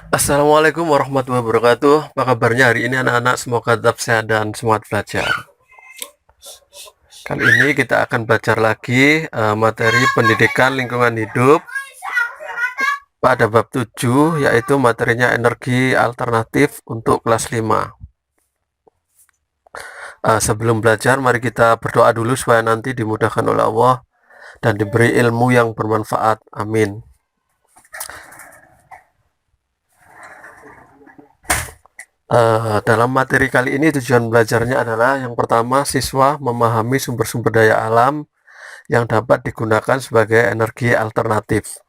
Assalamualaikum warahmatullahi wabarakatuh. Apa kabarnya hari ini anak-anak? Semoga tetap sehat dan semangat belajar. Kali ini kita akan belajar lagi materi pendidikan lingkungan hidup pada bab 7, yaitu materinya energi alternatif untuk kelas 5. Sebelum belajar, mari kita berdoa dulu supaya nanti dimudahkan oleh Allah dan diberi ilmu yang bermanfaat. Amin. Dalam materi kali ini tujuan belajarnya adalah yang pertama, siswa memahami sumber-sumber daya alam yang dapat digunakan sebagai energi alternatif.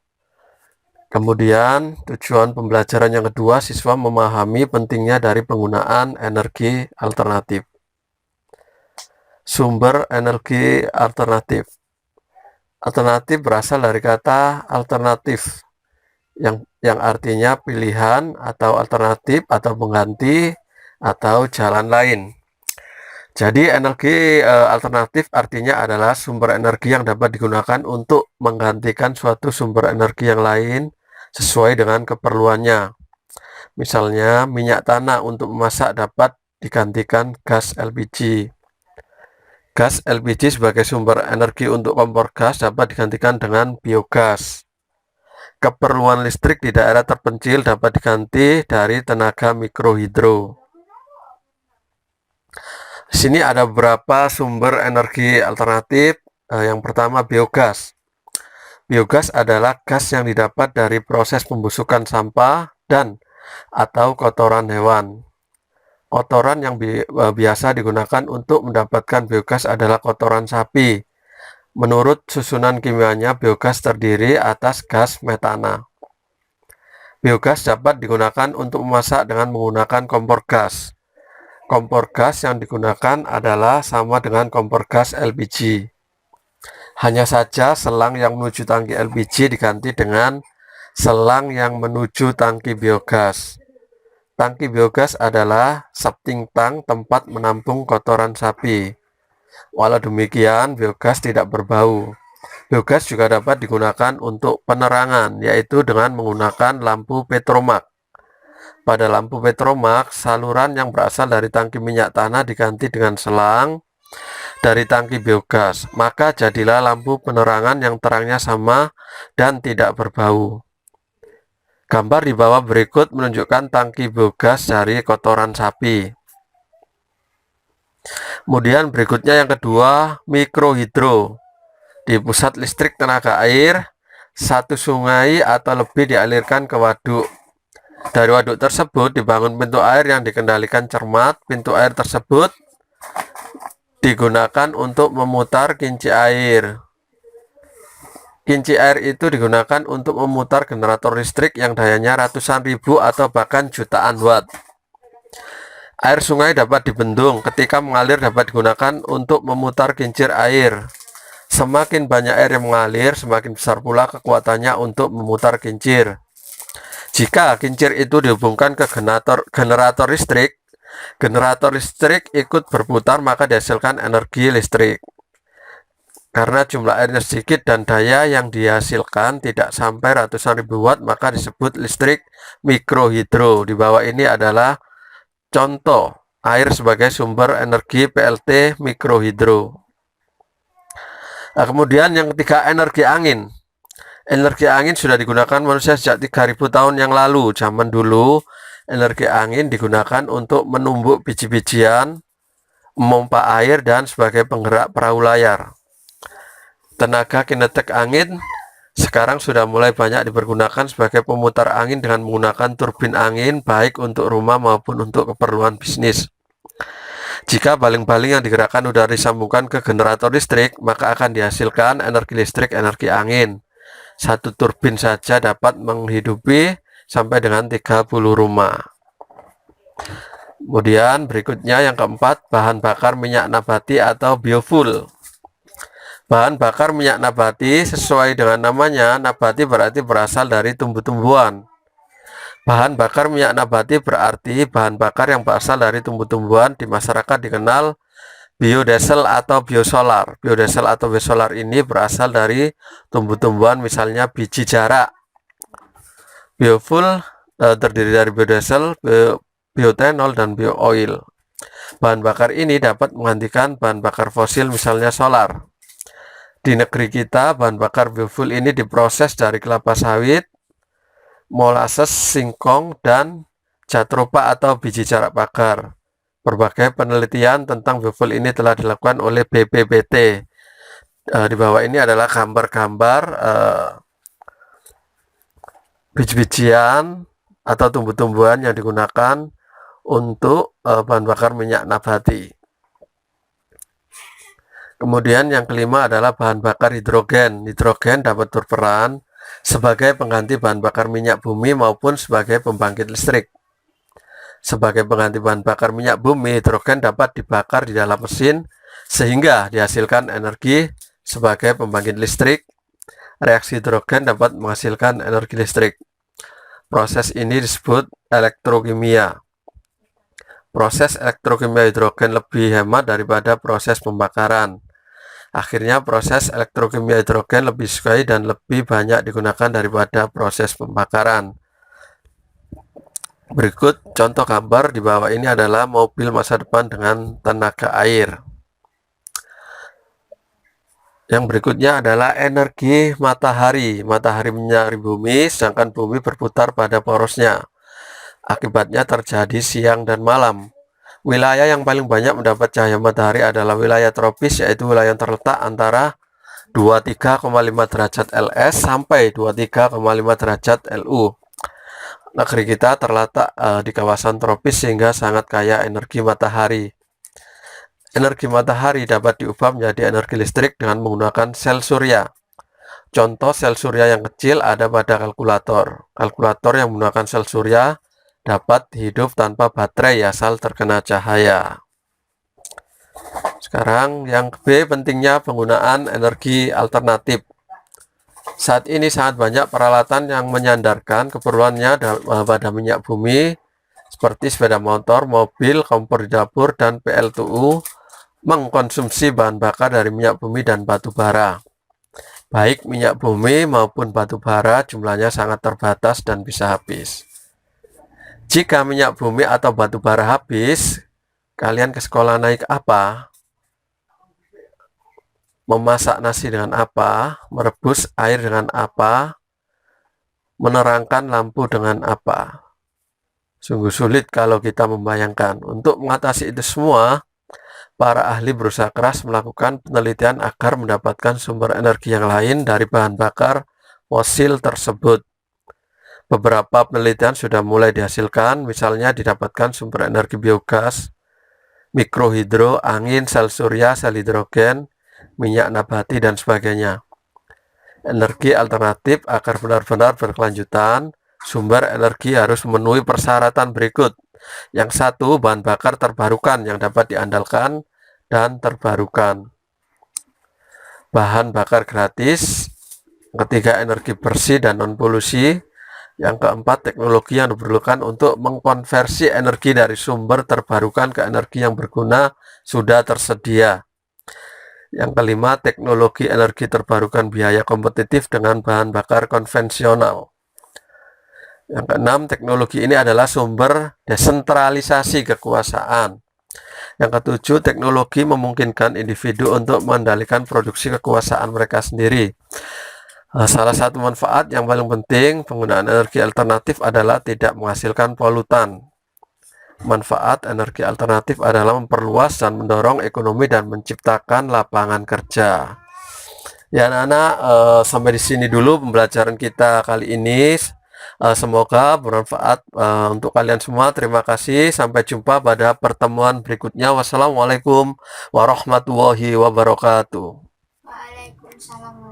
Kemudian tujuan pembelajaran yang kedua, siswa memahami pentingnya dari penggunaan energi alternatif. Sumber energi alternatif. Alternatif berasal dari kata alternatif yang artinya pilihan atau alternatif atau pengganti atau jalan lain. Jadi energi alternatif artinya adalah sumber energi yang dapat digunakan untuk menggantikan suatu sumber energi yang lain sesuai dengan keperluannya. Misalnya minyak tanah untuk memasak dapat digantikan gas LPG. Gas LPG sebagai sumber energi untuk kompor gas dapat digantikan dengan biogas. Keperluan listrik di daerah terpencil dapat diganti dari tenaga mikrohidro. Di sini ada beberapa sumber energi alternatif. Yang pertama, biogas. Biogas adalah gas yang didapat dari proses pembusukan sampah dan atau kotoran hewan. Kotoran yang biasa digunakan untuk mendapatkan biogas adalah kotoran sapi. Menurut susunan kimianya, biogas terdiri atas gas metana. Biogas dapat digunakan untuk memasak dengan menggunakan kompor gas. Kompor gas yang digunakan adalah sama dengan kompor gas LPG. Hanya saja selang yang menuju tangki LPG diganti dengan selang yang menuju tangki biogas. Tangki biogas adalah septic tank, tempat menampung kotoran sapi. Walau demikian, biogas tidak berbau. Biogas juga dapat digunakan untuk penerangan, yaitu dengan menggunakan lampu petromak. Pada lampu petromak, saluran yang berasal dari tangki minyak tanah diganti dengan selang dari tangki biogas. Maka jadilah lampu penerangan yang terangnya sama dan tidak berbau. Gambar di bawah berikut menunjukkan tangki biogas dari kotoran sapi. Kemudian berikutnya yang kedua, mikrohidro. Di pusat listrik tenaga air, satu sungai atau lebih dialirkan ke waduk. Dari waduk tersebut dibangun pintu air yang dikendalikan cermat. Pintu air tersebut digunakan untuk memutar kinci air. Kinci air itu digunakan untuk memutar generator listrik yang dayanya ratusan ribu atau bahkan jutaan watt. Air sungai dapat dibendung, ketika mengalir dapat digunakan untuk memutar kincir air. Semakin banyak air yang mengalir, semakin besar pula kekuatannya untuk memutar kincir. Jika kincir itu dihubungkan ke generator listrik ikut berputar, maka dihasilkan energi listrik. Karena jumlah airnya sedikit dan daya yang dihasilkan tidak sampai ratusan ribu watt, maka disebut listrik mikrohidro. Di bawah ini adalah contoh air sebagai sumber energi PLT mikrohidro. Nah, kemudian yang ketiga, energi angin. Energi angin sudah digunakan manusia sejak 3000 tahun yang lalu. Zaman dulu, energi angin digunakan untuk menumbuk biji-bijian, memompa air, dan sebagai penggerak perahu layar. Tenaga kinetik angin sekarang sudah mulai banyak dipergunakan sebagai pemutar angin dengan menggunakan turbin angin, baik untuk rumah maupun untuk keperluan bisnis. Jika baling-baling yang digerakkan sudah disambungkan ke generator listrik, maka akan dihasilkan energi listrik energi angin. Satu turbin saja dapat menghidupi sampai dengan 30 rumah. Kemudian berikutnya yang keempat, bahan bakar minyak nabati atau biofuel. Bahan bakar minyak nabati sesuai dengan namanya, nabati berarti berasal dari tumbuh-tumbuhan. Bahan bakar minyak nabati berarti bahan bakar yang berasal dari tumbuh-tumbuhan. Di masyarakat dikenal biodiesel atau biosolar. Biodiesel atau biosolar ini berasal dari tumbuh-tumbuhan, misalnya biji jarak. Biofuel terdiri dari biodiesel, bioetanol, dan biooil. Bahan bakar ini dapat menggantikan bahan bakar fosil, misalnya solar. Di negeri kita, bahan bakar biofuel ini diproses dari kelapa sawit, molasses, singkong, dan jatropha atau biji jarak bakar. Berbagai penelitian tentang biofuel ini telah dilakukan oleh BPPT. Di bawah ini adalah gambar-gambar biji-bijian atau tumbuh-tumbuhan yang digunakan untuk bahan bakar minyak nabati. Kemudian yang kelima adalah bahan bakar hidrogen. Hidrogen dapat berperan sebagai pengganti bahan bakar minyak bumi maupun sebagai pembangkit listrik. Sebagai pengganti bahan bakar minyak bumi, hidrogen dapat dibakar di dalam mesin sehingga dihasilkan energi sebagai pembangkit listrik. Reaksi hidrogen dapat menghasilkan energi listrik. Proses ini disebut elektrokimia. Proses elektrokimia hidrogen lebih hemat daripada proses pembakaran. Akhirnya proses elektrokimia hidrogen lebih disukai dan lebih banyak digunakan daripada proses pembakaran. Berikut contoh gambar di bawah ini adalah mobil masa depan dengan tenaga air. Yang berikutnya adalah energi matahari. Matahari menyinari bumi, sedangkan bumi berputar pada porosnya. Akibatnya terjadi siang dan malam. Wilayah yang paling banyak mendapat cahaya matahari adalah wilayah tropis, yaitu wilayah yang terletak antara 23,5 derajat LS sampai 23,5 derajat LU. Negeri kita terletak di kawasan tropis sehingga sangat kaya energi matahari. Energi matahari dapat diubah menjadi energi listrik dengan menggunakan sel surya. Contoh sel surya yang kecil ada pada kalkulator. Kalkulator yang menggunakan sel surya dapat hidup tanpa baterai asal terkena cahaya. Sekarang yang B, pentingnya penggunaan energi alternatif. Saat ini sangat banyak peralatan yang menyandarkan keperluannya pada minyak bumi, seperti sepeda motor, mobil, kompor di dapur, dan PLTU mengkonsumsi bahan bakar dari minyak bumi dan batu bara. Baik minyak bumi maupun batu bara jumlahnya sangat terbatas dan bisa habis. Jika minyak bumi atau batu bara habis, kalian ke sekolah naik apa? Memasak nasi dengan apa? Merebus air dengan apa? Menerangkan lampu dengan apa? Sungguh sulit kalau kita membayangkan. Untuk mengatasi itu semua, para ahli berusaha keras melakukan penelitian agar mendapatkan sumber energi yang lain dari bahan bakar fosil tersebut. Beberapa penelitian sudah mulai dihasilkan, misalnya didapatkan sumber energi biogas, mikrohidro, angin, sel surya, sel hidrogen, minyak nabati, dan sebagainya. Energi alternatif agar benar-benar berkelanjutan, sumber energi harus memenuhi persyaratan berikut. Yang satu, bahan bakar terbarukan yang dapat diandalkan dan terbarukan. Bahan bakar gratis. Ketiga, energi bersih dan non-polusi. Yang keempat, teknologi yang diperlukan untuk mengkonversi energi dari sumber terbarukan ke energi yang berguna sudah tersedia. Yang kelima, teknologi energi terbarukan biaya kompetitif dengan bahan bakar konvensional. Yang keenam, teknologi ini adalah sumber desentralisasi kekuasaan. Yang ketujuh, teknologi memungkinkan individu untuk mengendalikan produksi kekuasaan mereka sendiri. Salah satu manfaat yang paling penting penggunaan energi alternatif adalah tidak menghasilkan polutan. Manfaat energi alternatif adalah memperluas dan mendorong ekonomi dan menciptakan lapangan kerja. Ya anak-anak, sampai di sini dulu pembelajaran kita kali ini. Semoga bermanfaat untuk kalian semua. Terima kasih. Sampai jumpa pada pertemuan berikutnya. Wassalamualaikum warahmatullahi wabarakatuh. Waalaikumsalam.